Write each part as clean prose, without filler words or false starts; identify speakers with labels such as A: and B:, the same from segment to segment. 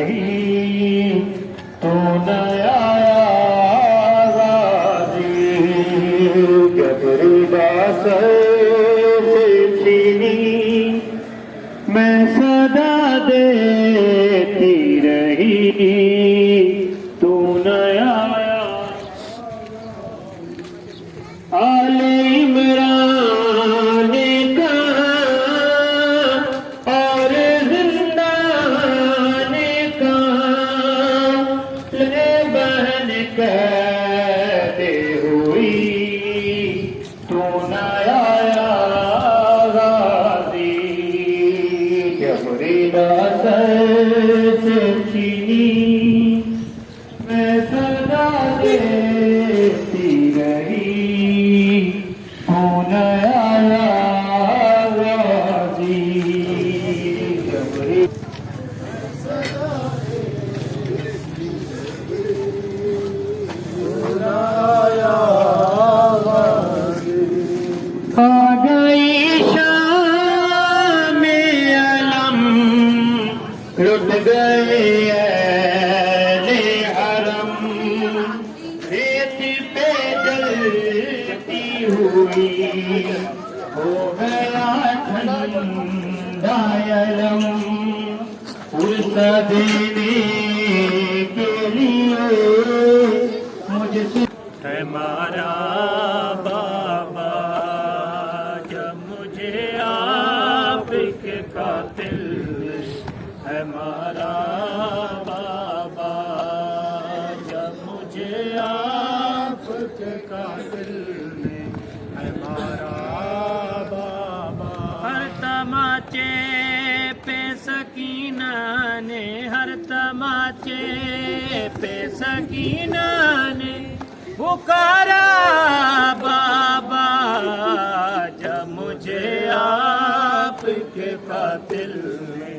A: रही तो न आया गाजी जबरीदा छीनी मैं सदा देती रही तू न आया आले इमरान का और जिंदान का ले बहन कहते हुई तू न आया गाजी जबरीदा से छीनी मैं सदा देती रही तू न आया गाजी जबरी आ गई शाम अलम लुट गए अहले हरम रेत पे जलती हुई हो गया ठंडा अलम उल्टा देने के लिए मुझसे हमारा बाबा जब मुझे आपके कातिल हमारा बाबा जब मुझे आपके कातिल हमारा बाबा हर तमाचे पे सकीना ने हर तमाचे पे सकीना ने पुकारा बाबा जब मुझे आपके कातिल ने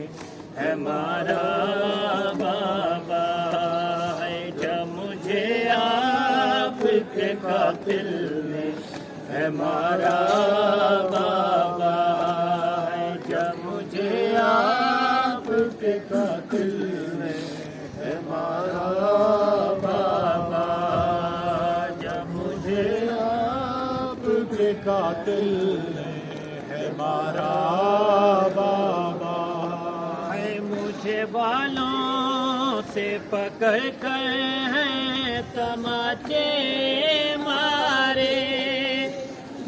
A: हमारा बाबा है जब मुझे आपके कातिल ने हमारा बाबा है जब मुझे आपके कातिल ने हमारा बाबा आपके कातिल ने हमारा बाबा है मुझे बालों से पकड़ कर हैं तमाचे मारे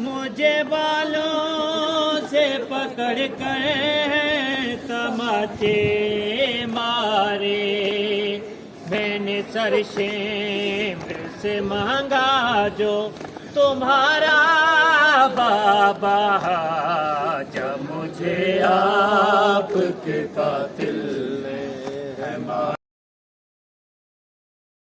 A: मुझे बालों से पकड़ कर हैं तमाचे मारे मैंने सरशेर से मांगा जो तुम्हारा बाबा जब मुझे आपके कातिल